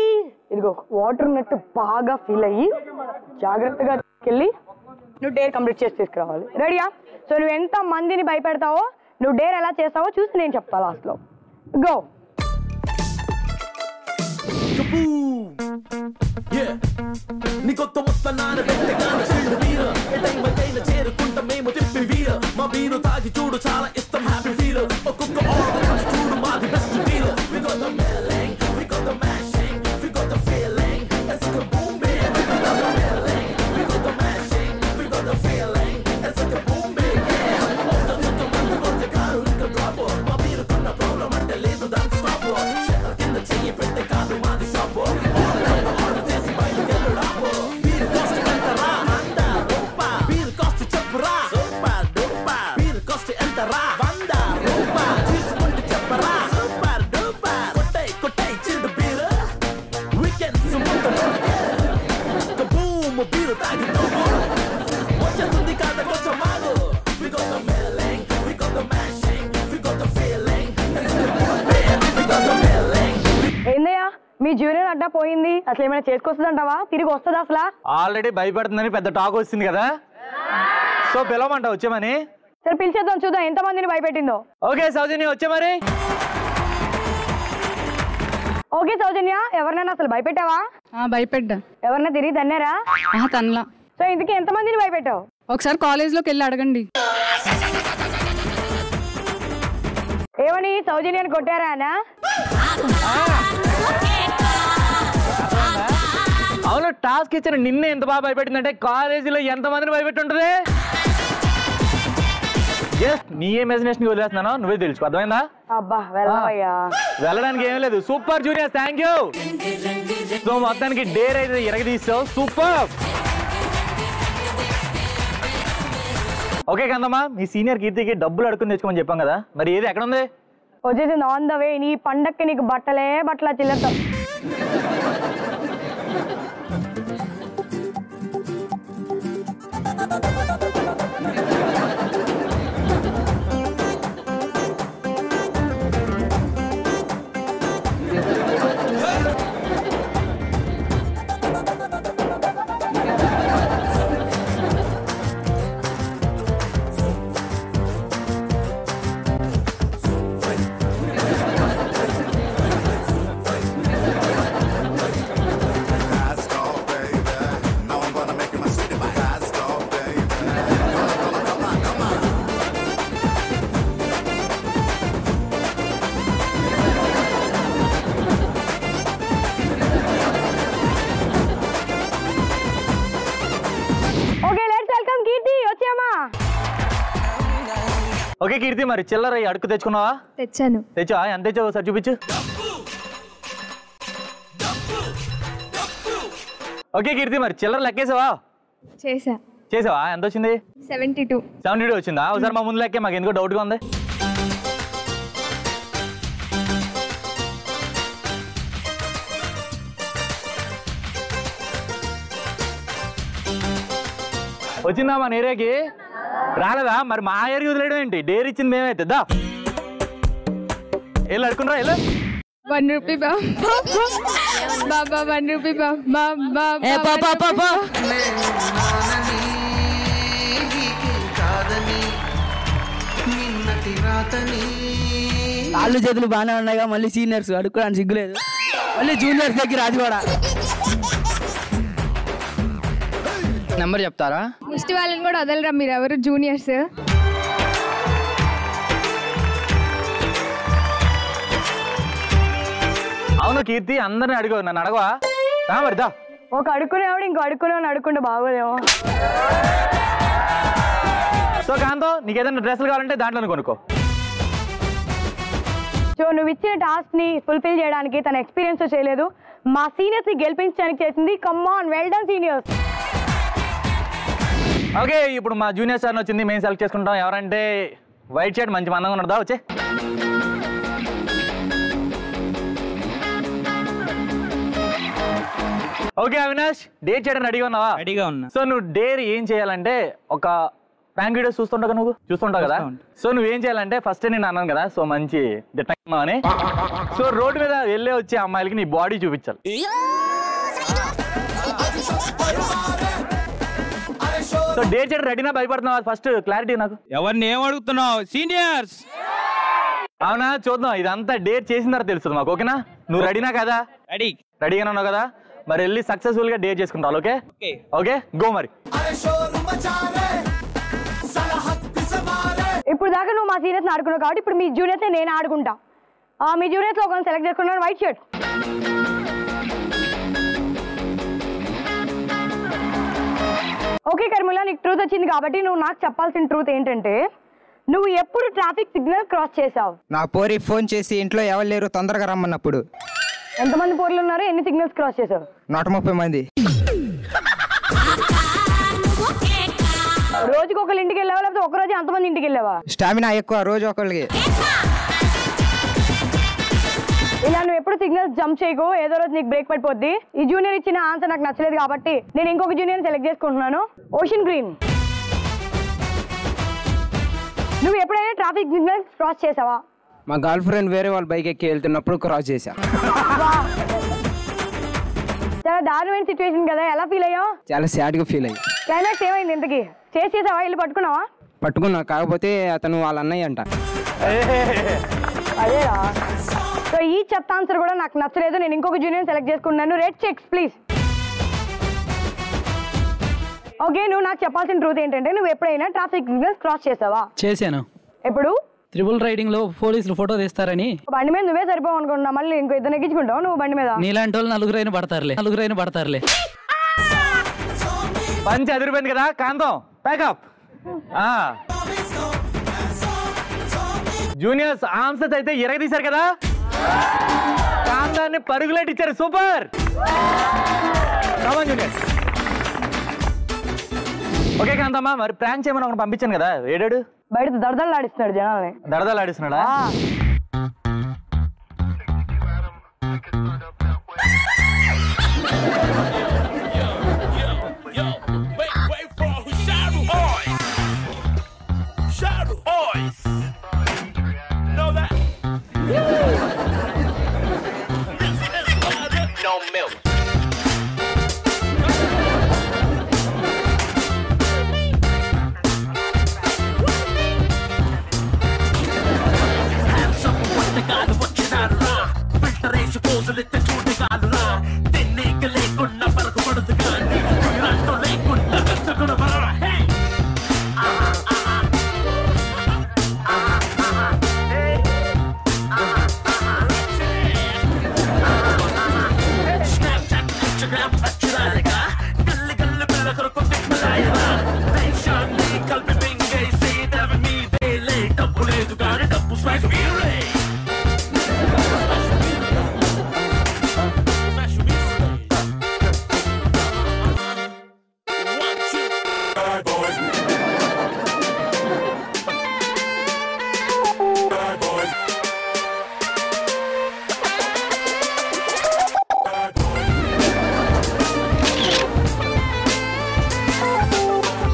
[SPEAKER 2] ఇదిగో వాటర్ ఉన్నట్టు బాగా ఫీల్ అయ్యి జాగ్రత్తగా వెళ్ళి నువ్వు డేర్ కంప్లీట్ చేసి తీసుకురావాలి. రెడీయా? సో నువ్వు ఎంత మందిని భయపెడతావో, నువ్వు డేర్ ఎలా చేస్తావో చూసి నేను చెప్తా లాస్ట్లో. గో.
[SPEAKER 5] నీ కొత్త వస్తున్నాను పెట్టగాను చెడు వీర ఎటైన చేరుకుంటా మేము తిప్పి వీర మా వీరు తాగి చూడు చాలా ఇష్టం హ్యాపీ ఫీల్ ఒక్కొక్క ఆర్డర్ చూడు మాది best deal we got the mailing we got the mashing we got the feeling it's like a boom bang we got the mailing we got the mashing we got the feeling it's like a boom bang yeah the కొత్త car ఇంకా drop మా వీరు కొన్న problem అంటే లేదు దాని stop shell కింద చెయ్యి పెట్టే కాదు మాది షాప్
[SPEAKER 2] ఏందయ్యా మీ జూనియర్ అడ్డా పోయింది, అసలు ఏమైనా చేసుకొస్తుందంటావా? తిరిగి వస్తుందా అసలు?
[SPEAKER 1] ఆల్రెడీ భయపడుతుందని పెద్ద టాక్ వచ్చింది కదా, సో పిలవమంటా వచ్చామని.
[SPEAKER 2] సరే పిలిచేద్దాం, చూద్దాం ఎంత మందిని భయపెట్టిందో.
[SPEAKER 1] ఓకే సౌజన్య వచ్చే మరి.
[SPEAKER 2] ఓకే సౌజన్య, ఎవరినైనా అసలు భయపెట్టావా?
[SPEAKER 10] భయపెడ్డా.
[SPEAKER 2] ఎవరన్నా తిరిగి తన్నారా?
[SPEAKER 10] తనలా.
[SPEAKER 2] సో ఇందుకే ఎంత మందిని భయపెట్టావు?
[SPEAKER 10] ఒకసారి కాలేజ్లోకి వెళ్ళి అడగండి.
[SPEAKER 2] ఏమని సౌజన్యాన్ని కొట్టారా అనా?
[SPEAKER 1] అవును, టాస్క్ ఇచ్చిన నిన్నే ఎంత బాగా భయపెట్టిందంటే కాలేజీలో ఎంత మందిని భయపెట్టి ఉంటుంది. జస్ట్ నీ ఇమాజినేషన్ వదిలేస్తున్నాను, నువ్వే తెలుసు. అర్థమైందా?
[SPEAKER 2] అబ్బా వెళ్ళవయ్యా.
[SPEAKER 1] వెళ్ళడానికి ఏం లేదు. Super junior, thank you. So మొత్తానికి డేర్ అయితే ఎరగదీసావు. సూపర్. ఓకే కందమ్మా, మీ సీనియర్ కీర్తికి డబ్బులు అడుక్కుని తెచ్చుకోమని చెప్పాం కదా, మరి ఏది ఎక్కడ ఉంది?
[SPEAKER 2] వచ్చేసింది ఆన్ ద వే. నీ పండక్కి నీకు బట్టలే బట్టల చిల్లతో.
[SPEAKER 5] Let's go, baby.
[SPEAKER 1] ఓకే కీర్తి, మరి చిల్లర అడుగు తెచ్చుకున్నావా?
[SPEAKER 8] తెచ్చాను.
[SPEAKER 1] తెచ్చా? ఎంత తెచ్చావు సార్ చూపించు. ఓకే కీర్తి, మరి చిల్లర లెక్కేసావా? చేసావా? ఎంత వచ్చింది?
[SPEAKER 8] 72
[SPEAKER 1] వచ్చిందా? ఒకసారి మా ముందు లెక్కే, మాకు ఎందుకో డౌట్గా ఉంది. వచ్చిందా మా ఏరియాకి? రాలేదా? మరి మా ఏరియా వదిలేయడం ఏంటి? డేర్ ఇచ్చింది మేమైతే. దా వెళ్ళి అడుకున్నారా? వెళ్ళు.
[SPEAKER 8] 1 రూపీ బాబా 1 రూపీ
[SPEAKER 11] కాళ్ళు చేతులు బాగానే ఉన్నాయిగా, మళ్ళీ సీనియర్స్ అడుక్కోడానికి సిగ్గులేదు, మళ్ళీ జూనియర్స్ దగ్గర అది కూడా. నెంబర్ చెప్తారా?
[SPEAKER 8] ముష్టి వాళ్ళని కూడా వదలరా మీరు, ఎవరు జూనియర్స్.
[SPEAKER 1] అవును కీర్తి, అందరిని అడుగు, నన్ను అడగవా? మరిదా
[SPEAKER 2] ఒక అడుక్కునేవాడు ఇంకో అడుక్కునేవాడిని అడుక్కుంటే బాగోదేమో.
[SPEAKER 1] సో కాంతో, నీకు ఏదైనా డ్రెస్సులు కావాలంటే దాంట్లో కొనుక్కో.
[SPEAKER 2] సో నువ్వు ఇచ్చిన టాస్క్ ని ఫుల్ఫిల్ చేయడానికి తన ఎక్స్పీరియన్స్ చేయలేదు, మా సీనియర్స్ ని గెలిపించడానికి చేసింది. Come on, well done seniors.
[SPEAKER 1] Okay, ఇప్పుడు మా జూనియర్ సార్ వచ్చింది, మేము సెలెక్ట్ చేసుకుంటాం. ఎవరంటే వైట్ షర్ట్ మంచి మందంగా ఉన్నదా? వచ్చే. ఓకే అవినాష్, డేర్ చేయడం రెడీగా ఉన్నావా?
[SPEAKER 6] రెడీగా ఉన్నా.
[SPEAKER 1] సో నువ్వు డేర్ ఏం చేయాలంటే, ఒక ప్రాంక్ వీడియోస్ చూస్తుంటావు, నువ్వు చూస్తుంటావు కదా. సో నువ్వేం చేయాలంటే, ఫస్ట్ నేను అన్నాను కదా, సో మంచి దిట్టంగా అని. సో రోడ్డు మీద వెళ్ళే వచ్చే అమ్మాయిలకి నీ బాడీ చూపించాలి. సో డేర్ చేయడం రెడీనా? భయపడుతున్నావా? ఫస్ట్ క్లారిటీ నాకు.
[SPEAKER 6] ఎవరిని ఏం అడుగుతున్నావు? సీనియర్స్.
[SPEAKER 1] అవునా, చూద్దాం. ఇదంతా డేర్ చేసిన తర్వాత తెలుస్తుంది మాకు. ఓకేనా? నువ్వు రెడీనా కదా? రెడీగానే ఉన్నావు కదా? మరి వెళ్ళి సక్సెస్ఫుల్ గా డేర్ చేసుకుంటావు. ఓకే ఓకే, గో మరి.
[SPEAKER 2] ఇప్పుడు దాకా నువ్వు మా సీనియర్స్ ఆడుకున్నావు కాబట్టి ఇప్పుడు మీ జూనియర్స్ నేను ఆడుకుంటా. మీ జూనియర్స్ లో ఒకరిని సెలెక్ట్ చేసుకున్నాను, వైట్ షర్ట్. ఓకే కర్మిలా, నీకు ట్రూత్ వచ్చింది కాబట్టి నువ్వు నాకు చెప్పాల్సిన ట్రూత్ ఏంటంటే, నువ్వు ఎప్పుడు ట్రాఫిక్ సిగ్నల్ క్రాస్ చేసావు?
[SPEAKER 11] నా పోరి ఫోన్ చేసి ఇంట్లో ఎవరు లేరు తొందరగా రమ్మన్నప్పుడు.
[SPEAKER 2] ఎంతమంది పోర్లు ఉన్నారు? ఎన్ని సిగ్నల్స్ క్రాస్ చేసావు?
[SPEAKER 11] 130 మంది.
[SPEAKER 2] రోజుకి ఒకళ్ళ ఇంటికి వెళ్ళావా, లేకపోతే ఒక రోజు అంతమంది ఇంటికి వెళ్ళావా?
[SPEAKER 11] స్టామినా ఎక్కువ, రోజు ఒకళ్ళకి.
[SPEAKER 2] ఇలా నువ్వు ఎప్పుడు సిగ్నల్స్ జంప్ చేయకు, ఏదో రోజు నీకు బ్రేక్ పడిపోద్ది. ఈ జూనియర్ ఇచ్చిన ఆన్సర్ నాకు నచ్చలేదు కాబట్టి నేను ఇంకొక జూనియర్ సెలెక్ట్ చేసుకుంటున్నాను, ఓషన్ గ్రీన్. నువ్వు ఎప్పుడైనా ట్రాఫిక్ సిగ్నల్స్ క్రాస్ చేసావా?
[SPEAKER 11] మా గర్ల్ ఫ్రెండ్ వేరే వాళ్ళ బైక్ ఎక్కి వెళ్తున్నప్పుడు క్రాస్ చేశా.
[SPEAKER 2] చాలా దారుణమైన సిచ్యువేషన్ కదా, ఎలా ఫీల్ అయ్యావు?
[SPEAKER 11] చాలా సాడ్ గా ఫీల్ అయ్యి.
[SPEAKER 2] క్లైమాక్స్ ఏమైంది ఇంతకి? చేసేసావా? ఇల్లు పట్టుకున్నావా?
[SPEAKER 11] పట్టుకున్నా, కాకపోతే అతను వాళ్ళ అన్నయ్య అంట.
[SPEAKER 2] అదేరా. సో ఈ చెత్త ఆన్సర్ కూడా నాకు నచ్చలేదు, నేను ఇంకొక జూనియర్ సెలెక్ట్ చేసుకున్నాను. Red checks please. ఓకే, నువ్వు నాకు చెప్పాల్సిన ట్రూత్ ఏంటంటే, నువ్వు ఎప్పుడైనా ట్రాఫిక్ సిగ్నల్స్ క్రాస్ చేసావా?
[SPEAKER 9] చేశాను.
[SPEAKER 2] ఎప్పుడు?
[SPEAKER 9] ట్రిపుల్ రైడింగ్ లో పోలీసులు ఫోటో తీస్తారని.
[SPEAKER 2] బండి మీద నువ్వే సరిపోవు అనుకుంటున్నా, మళ్ళీ ఇంకో ఇద్దరు ఎక్కించుకుంటావు నువ్వు బండి మీద.
[SPEAKER 9] నీలాంటి వాళ్ళు నలుగురైన పడతారులే.
[SPEAKER 1] పంచి అదిరిపోయింది కదా కాంతం, ప్యాకప్. జూనియర్స్ ఆన్సర్స్ అయితే ఇరగదీశారు కదా, కాంతాన్ని పరుగులేట్ ఇచ్చారు. సూపర్. జూనియర్స్. ఓకే కాంతమ్మా, మరి ప్రాంక్ చేయమని ఒకటి పంపించాను కదా, ఏడాడు?
[SPEAKER 2] బయట దడదలాడిస్తున్నాడు జనాల్ని.
[SPEAKER 1] దడదలాడిస్తున్నాడా?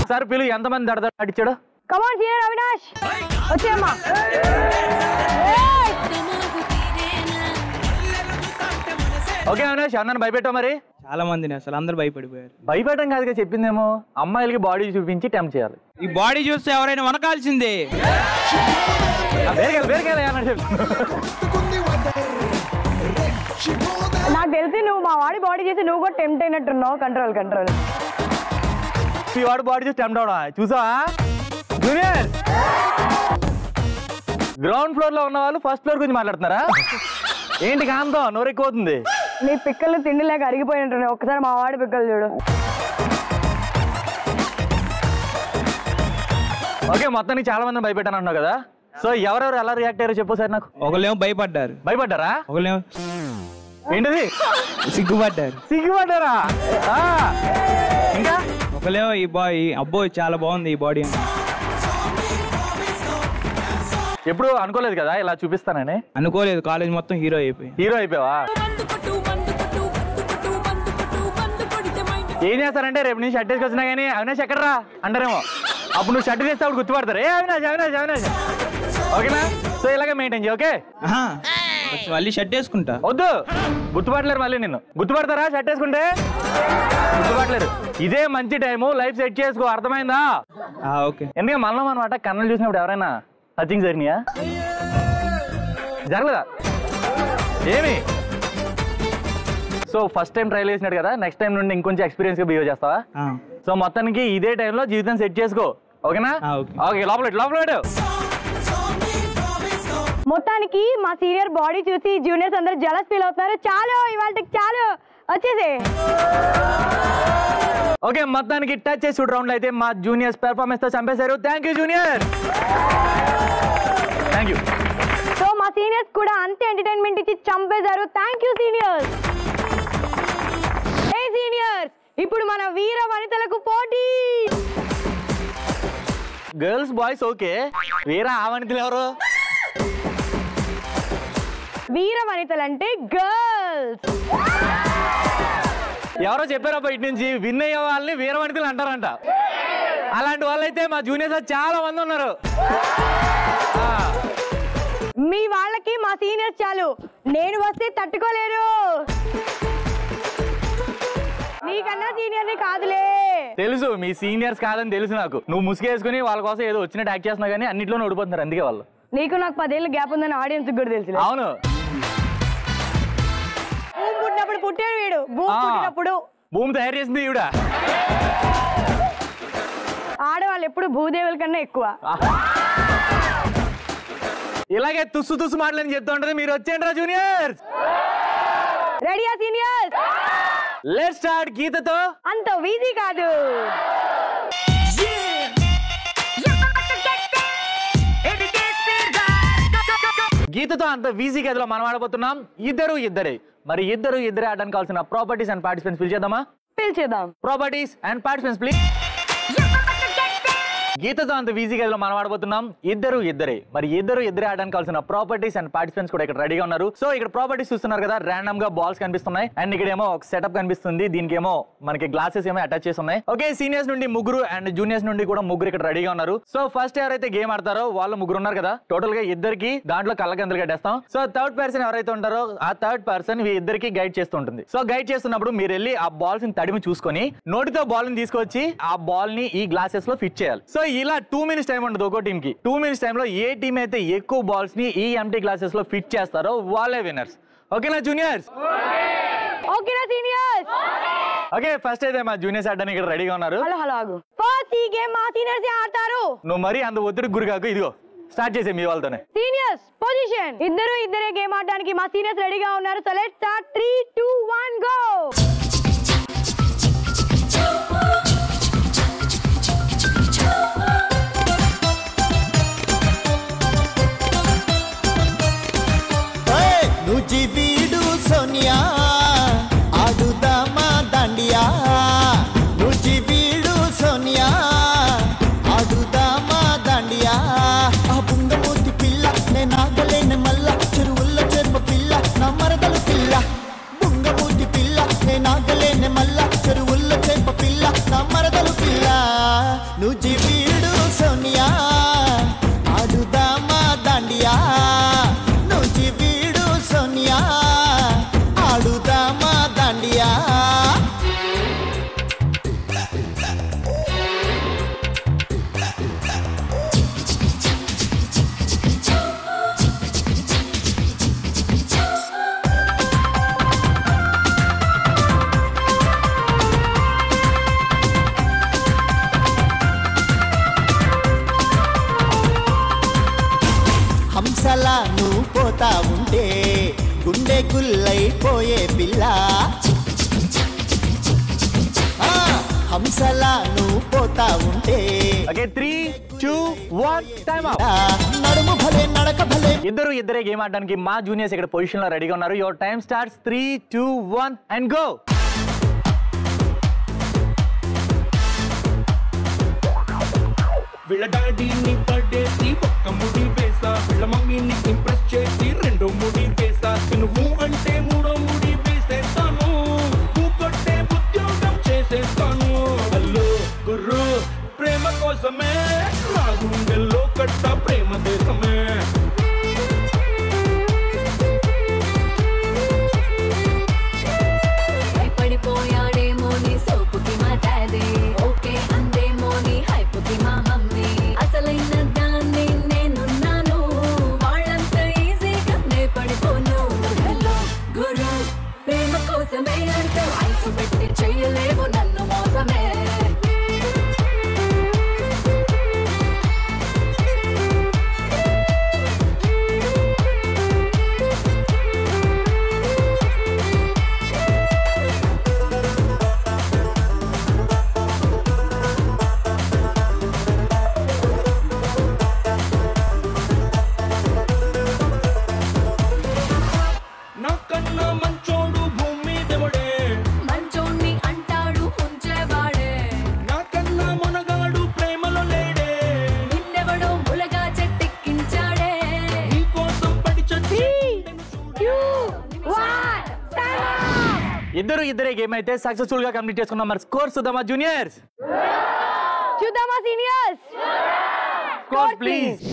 [SPEAKER 1] సార్ పిలు ఎంతమంది దడదడిచ్చాడు?
[SPEAKER 2] కమాన్ సీనియర్ అవినాష్ వచ్చేమ్మా.
[SPEAKER 1] ఓకే అవినాష్, అన్నను భయపెట్టావు మరి?
[SPEAKER 6] చాలా మందిని అసలు అందరు భయపడిపోయారు.
[SPEAKER 1] భయపెట్టడం కాదుగా చెప్పిందేమో, అమ్మాయిలకి బాడీ చూపించి టెంప్ చేయాలి.
[SPEAKER 6] ఈ బాడీ చూస్తే ఎవరైనా వనకాల్సిందే.
[SPEAKER 2] నాకు తెలిసి నువ్వు మా వాడి బాడీ చేసి నువ్వు కూడా టెంప్ట్ అయినట్టున్నావు. కంట్రోల్.
[SPEAKER 1] ఈ వాడు బాడీ చూసి టెంప్ట్ అవడా చూసావా? జూనియర్, గ్రౌండ్ ఫ్లోర్ లో ఉన్న వాళ్ళు ఫస్ట్ ఫ్లోర్ గురించి మాట్లాడుతున్నారా? ఏంటి కాంతో నోరెక్కుపోతుంది?
[SPEAKER 2] నీ పిక్కలు తిండి లేక అరిగిపోయినట్టున్నాయి. ఒక్కసారి మా వాడి పిక్కలు చూడు.
[SPEAKER 1] ఓకే, మొత్తానికి చాలా మంది భయపెట్టాను అన్నావు కదా, సో ఎవరెవరు ఎలా రియాక్ట్ అయ్యారో చెప్పు సార్ నాకు.
[SPEAKER 6] ఒకళ్ళేమో భయపడ్డారా?
[SPEAKER 1] ఒకళ్ళేమో ఏంటిది
[SPEAKER 6] సిగ్గుపడ్డారా?
[SPEAKER 1] ఇంకా
[SPEAKER 6] ఒకళ్ళేమో ఈ బాయ్ అబ్బో చాలా బాగుంది ఈ బాడీ.
[SPEAKER 1] ఎప్పుడు అనుకోలేదు కదా ఇలా చూపిస్తానని.
[SPEAKER 6] అనుకోలేదు, కాలేజ్ మొత్తం హీరో
[SPEAKER 1] అయిపోయావా? ఏం చేస్తారంటే రేపు నీ షర్ట్ వేసుకొచ్చినా కానీ అవినాష్ ఎక్కడరా అంటారేమో. అప్పుడు నువ్వు షర్ట్ వేస్తే అప్పుడు గుర్తుపడతారు, ఏ అవినాష్. ఓకేనా? సో ఇలాగే మెయింటైన్ చేయి. ఓకే,
[SPEAKER 6] మళ్ళీ షర్ట్ వేసుకుంటా.
[SPEAKER 1] వద్దు, గుర్తుపడలేరు మళ్ళీ నిన్ను. గుర్తుపడతారా షర్ట్ వేసుకుంటే? గుర్తుపడలేరు. ఇదే మంచి టైము, లైఫ్ సెట్ చేసుకో, అర్థమైందా?
[SPEAKER 6] ఓకే.
[SPEAKER 1] ఎందుకంటే మనం అనమాట కన్నులు చూసినప్పుడు ఎవరైనా టచింగ్ జరిగినాయా? జరగలేదా? ఏమి? సో ఫస్ట్ టైం ట్రైల్ చేసినాడు కదా, నెక్స్ట్ టైం నుండి ఇంకొంచెం ఎక్స్పీరియన్స్ గా బిహేవ్ చేస్తావా? సో మొత్తానికి ఇదే టైంలో జీవితం సెట్ చేసుకో. ఓకేనా? ఓకే, లోపల
[SPEAKER 2] మొత్తానికి మా సీనియర్ బాడీ చూసి జూనియర్స్ అందరూ జలస్ ఫీల్ అవుతున్నారు. చాలు ఇవాళకి చాలు, వచ్చేసి.
[SPEAKER 1] ఓకే, మొత్తానికి టచ్ చేసి చూడ రౌండ్ అయితే మా జూనియర్స్ పెర్ఫార్మెన్స్ తో చంపేశారు. Thank you junior. Thank you.
[SPEAKER 2] So మా సీనియర్స్ కూడా అంతే ఎంటర్టైన్మెంట్ ఇచ్చి చంపేశారు. Thank you seniors. A seniors, ఇప్పుడు మన వీర వనితలకు పోటీ.
[SPEAKER 1] గర్ల్స్ బాయ్స్ ఓకే, వీర ఆ వనితలు ఎవరు?
[SPEAKER 2] వీర వనితలు అంటే గర్ల్స్.
[SPEAKER 1] ఎవరో చెప్పారో బయట నుంచి, విన్ అయ్యే వాళ్ళని వీర వనితలు అంటారంట. అలాంటి వాళ్ళైతే మా జూనియర్స్ చాలా మంది ఉన్నారు.
[SPEAKER 2] మీ వాళ్ళకి మా సీనియర్స్ చాలు, నేను వస్తే తట్టుకోలేరు. నీకన్నా సీనియర్ ని కాదులే.
[SPEAKER 1] తెలుసు మీ సీనియర్స్ కాదని తెలుసు నాకు. నువ్వు ముసుగేసుకుని వాళ్ళ కోసం ఏదో వచ్చినట్టు యాక్ట్ చేస్తున్నావు కానీ అన్నింటిలోనే ఓడిపోతున్నారు, అందుకే వాళ్ళు.
[SPEAKER 2] నీకు నాకు 10 ఏళ్ళ గ్యాప్ ఉందని ఆడియన్స్ కూడా తెలుసు.
[SPEAKER 1] అవును,
[SPEAKER 2] భూమి పుట్టినప్పుడు పుట్టాడు వీడు. పుట్టినప్పుడు
[SPEAKER 1] భూమి తయారు చేసింది ఈవిడ.
[SPEAKER 2] ఆడవాళ్ళు ఎప్పుడు భూదేవుల కన్నా ఎక్కువ.
[SPEAKER 1] ఇలాగే తుస్సు మాటలని చెప్తూ ఉంటది. మీరు వచ్చేయండి రా జూనియర్స్.
[SPEAKER 2] రెడీయా సీనియర్స్?
[SPEAKER 1] Let's start. గీతతో
[SPEAKER 2] అంత ఈజీ కాదు.
[SPEAKER 1] గీతతో అంత ఈజీ గదిలో మనం ఆడబోతున్నాం. ఇద్దరే. మరి ఇద్దరే ఆడడానికి కావాల్సిన ప్రాపర్టీస్ అండ్ పార్టిసిపెంట్స్ పిలిచేద్దాం. Properties and participants please. గీతతో అంత ఈజీ గదిలో మనం ఆడబోతున్నాం. ఇద్దరే. మరి ఇద్దరే ఆడడానికి కావాల్సిన ప్రాపర్టీస్ అండ్ పార్టిసిపెంట్స్ కూడా ఇక్కడ రెడీగా ఉన్నారు. సో ఇక్కడ ప్రాపర్టీస్ చూస్తున్నారు కదా, రాండమ్ గా బాల్స్ కనిపిస్తున్నాయి అండ్ ఇక్కడ ఏమో ఒక సెటప్ కనిపిస్తుంది. దీనికేమో మనకి గ్లాసెస్ ఏమో అటాచ్ చేసి ఉన్నాయి. ఓకే, సీనియర్స్ నుండి ముగ్గురు అండ్ జూనియర్స్ నుండి కూడా ముగ్గురు ఇక్కడ రెడీగా ఉన్నారు. సో ఫస్ట్ ఎవరైతే గేమ్ ఆడతారో వాళ్ళు ముగ్గురు ఉన్నారు కదా, టోటల్ గా ఇద్దరికి దాంట్లో కళ్ళగంతలు కట్టేస్తాం. సో థర్డ్ పర్సన్ ఎవరైతే ఉంటారో ఆ థర్డ్ పర్సన్ ఇద్దరికి గైడ్ చేస్తూ ఉంటుంది. సో గైడ్ చేస్తున్నప్పుడు మీరు వెళ్ళి ఆ బాల్స్ ని తడిమి చూసుకొని నోటితో బాల్ ని తీసుకొచ్చి ఆ బాల్ ని ఈ గ్లాసెస్ లో ఫిట్ చేయాలి. సో ఇలా 2 minutes టైం ఉంటుంది ఒక్కో టీమ్ కి. 2 minutes టైంలో ఏ టీం అయితే ఎక్కువ బాల్స్ ని ఈ ఎంటీ గ్లాసెస్ లో ఫిట్ చేస్తారో వాళ్ళే విన్నర్స్. ఓకేనా జూనియర్స్?
[SPEAKER 2] ఓకేనా సీనియర్స్?
[SPEAKER 1] ఓకే, ఫస్ట్ అయితే మా జూనియర్స్ ఆడడానికి ఇక్కడ రెడీగా ఉన్నారు.
[SPEAKER 2] హలో ఫస్ట్ ఈ గేమ్ మా సీనియర్స్ ఆడతారు.
[SPEAKER 1] నువ్వు మరి అంత ఒత్తిడి గురికాకు. ఇదిగో స్టార్ట్ చేసే మీ వాళ్ళతోనే.
[SPEAKER 2] Seniors position. ఇద్దరే గేమ్ ఆడడానికి మా సీనియర్స్ రెడీగా ఉన్నారు. So let's start. 3 2 1 go.
[SPEAKER 12] Nuzvid Sonia ఆడుదామా దండియా. నుజివీడు సోనియా ఆడుదామా దండియా. ఆ బుంగమూతి పిల్ల నేనాగలేని మల్ల చెరువుల్ల చెరుపు పిల్ల నా మరదలు పిల్ల. బుంగమూతి పిల్ల దాండియా హంసలా నువ్వు పోతా ఉంటే గుండె గుల్లైపోయే పిల్ల హంసలా నువ్వు పోతా ఉంటే
[SPEAKER 1] ఓకే 3 2 1 టైం అవుట్
[SPEAKER 12] నడుము భలే నడక భలే
[SPEAKER 1] ఇద్దరే గేమ్ ఆడడానికి మా జూనియర్స్ ఇక్కడ పొజిషన్ లో రెడీగా ఉన్నారు your time starts 3 2 1 and go
[SPEAKER 5] వీళ్ళ డాడీని పడేసి ఒక్క ముడి వేసా వీళ్ళ మమ్మీని ఇంప్రెస్ చేసి రెండో ముడి వేసా నువ్వు అంటే మూడో ముడి వేసేస్తాను నువ్వు కొట్టే ఉద్యోగం చేసేస్తాను హలో గుర్రు ప్రేమ కోసమే నా గుండెల్లో కట్ట ప్రేమ దేశమే
[SPEAKER 3] పడిపోయాడేమో నీ సోపుకి మా డాడీ ఓకే అందేమో నీ హైపుకి మా మమ్మీ అసలైన దాన్ని నేనున్నాను వాళ్ళంత ఈజీగా నే పడిపోను హలో గురు ప్రేమ కోసమే అంటూ ఐసు పెట్టి చెయ్యలేవు నన్ను మోసమే
[SPEAKER 5] నాకన్నా మంచోడు భూమి దేవుడే
[SPEAKER 3] మంచోణ్ణి అంటాడు ముంచేవాడే
[SPEAKER 5] నాకన్నా మునగాడు ప్రేమలో లేడే
[SPEAKER 3] నిన్నెవడో ములగా చెట్టెక్కించాడే
[SPEAKER 5] నీ కోసం పడి చచ్చి
[SPEAKER 1] ఇద్దరే గేమ్ అయితే సక్సెస్ఫుల్ గా కంప్లీట్ చేసుకున్నాం మరి స్కోర్ చూద్దామా జూనియర్స్
[SPEAKER 2] చూద్దామా సీనియర్స్
[SPEAKER 1] స్కోర్ ప్లీజ్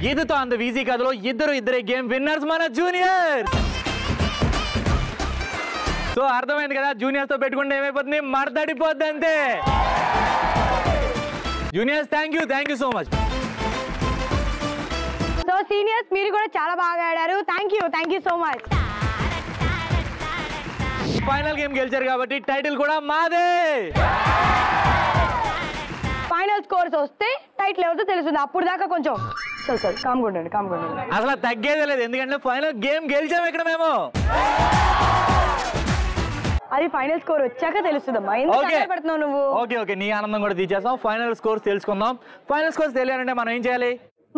[SPEAKER 1] ఈదుతో అంత ఈజీ కథలో ఇద్దరే గేమ్ విన్నర్స్ మన జూనియర్స్ సో అర్థమైంది కదా జూనియర్స్ తో పెట్టుకుంటే ఏమైపోతుంది మడతడిపోద్ది అంతే juniors thank you so much
[SPEAKER 2] so seniors మీరు కూడా చాలా బాగా ఆడారు thank you so much
[SPEAKER 1] final game గెలిచారు కాబట్టి టైటిల్ కూడా మాదే
[SPEAKER 2] ఫైనల్ స్కోర్స్ వస్తే టైటిల్ ఎవరితో తెలుస్తుంది అప్పుడు దాకా కొంచెం సరే కామ్గుండండి
[SPEAKER 1] అసలు తగ్గేదే లేదు ఎందుకంటే ఫైనల్ గేమ్ గెలిచాము ఇక్కడ మేము
[SPEAKER 2] అది ఫైనల్ స్కోర్ వచ్చాక తెలుస్తుందమ్మా ఎందుకు పెడుతున్నావు నువ్వు
[SPEAKER 1] ఓకే నీ ఆనందం కూడా తీసేస్తాం ఫైనల్ స్కోర్స్ తెలుసుకుందాం ఫైనల్ స్కోర్స్ తెలియాలంటే మనం ఏం చేయాలి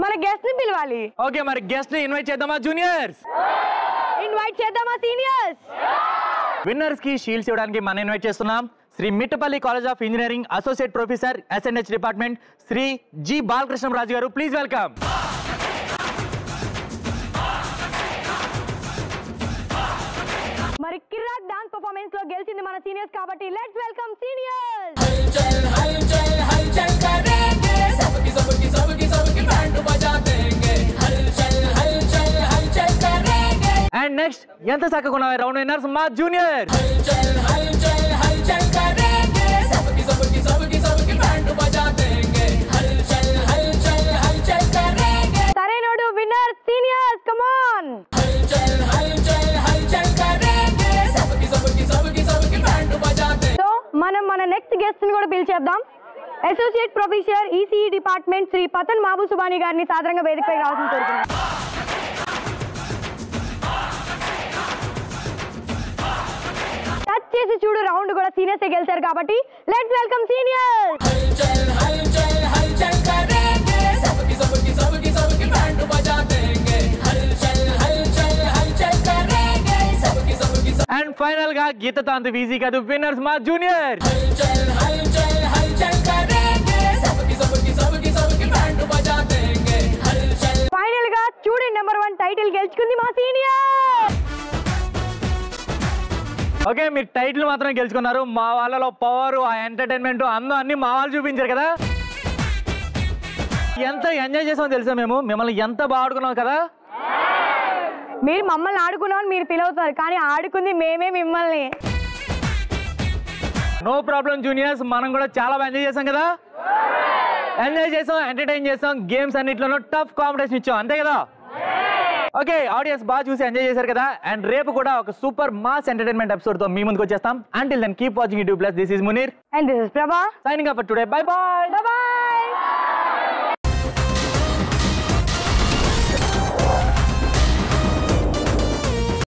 [SPEAKER 2] మన గెస్ట్ ని పిలవాలి
[SPEAKER 1] ఓకే మరి గెస్ట్ ని ఇన్వైట్ చేద్దామా జూనియర్స్
[SPEAKER 2] ఇన్వైట్ చేద్దామా సీనియర్స్
[SPEAKER 1] విన్నర్స్ కి షీల్డ్స్ ఇవ్వడానికి మనం ఇన్వైట్ చేస్తున్నాం Sri Mittapalli college of engineering associate professor SNH department Sri G Balakrishnaraju గారు ప్లీజ్ వెల్కమ్
[SPEAKER 2] మరి కిరాక్ డాన్స్ పర్ఫార్మెన్స్ లో గెలిచింది మన సీనియర్స్ కాబట్టి let's welcome seniors
[SPEAKER 1] and next ఎంత చక్కగా రౌండ్ విన్నర్స్ మా జూనియర్
[SPEAKER 2] సరైనోడు winner seniors come on so మనం మన నెక్స్ట్ గెస్ట్ ని కూడా పిలిచేద్దాం associate professor ECE department Shri Pathan Mabu Subani గారిని సాధారణంగా వేదికపై రావాల్సిన కోరుతున్నాం టచ్ చేసి చూడు రౌండ్ కూడా సీనియర్స్ గెలిచారు కాబట్టి let's welcome seniors
[SPEAKER 1] and final గా గీతతో అంత ఈజీ కాదు విన్నర్స్ మా జూనియర్
[SPEAKER 2] ఫైనల్ గా చూడండి నెంబర్ 1 టైటిల్ గెలుచుకుంది మా సీనియర్
[SPEAKER 1] ఓకే మీరు టైటిల్ మాత్రం గెలుచుకున్నారు మా వాళ్ళలో పవర్ ఆ ఎంటర్టైన్మెంట్ అందరూ అన్ని మా వాళ్ళు చూపించారు కదా ఎంత ఎంజాయ్ చేసామో తెలుసా మేము మిమ్మల్ని ఎంత బాగా ఆడుకున్నాం కదా
[SPEAKER 2] మీరు మమ్మల్ని ఆడుకున్నామని మీరు ఫీల్ అవుతున్నారు కానీ ఆడుకుంది మేమే మిమ్మల్ని
[SPEAKER 1] నో ప్రాబ్లం జూనియర్స్, మనం కూడా చాలా ఎంజాయ్ చేసాం కదా. ఎంజాయ్ చేసాం, ఎంటర్టైన్ చేసాం, గేమ్స్ అన్నిట్లోనూ టఫ్ కాంపిటీషన్ ఇచ్చాం, అంతే కదా. ఓకే ఆడియన్స్ బాగా చూసి ఎంజాయ్ చేశారు కదా. అండ్ రేపు కూడా ఒక సూపర్ మాస్ ఎంటర్టైన్మెంట్ ఎపిసోడ్ తో మీ ముందుకు వచ్చేస్తాం. Until then keep watching YouTube plus. This is Munir
[SPEAKER 2] and this is Prabha
[SPEAKER 1] signing up for today. Bye by.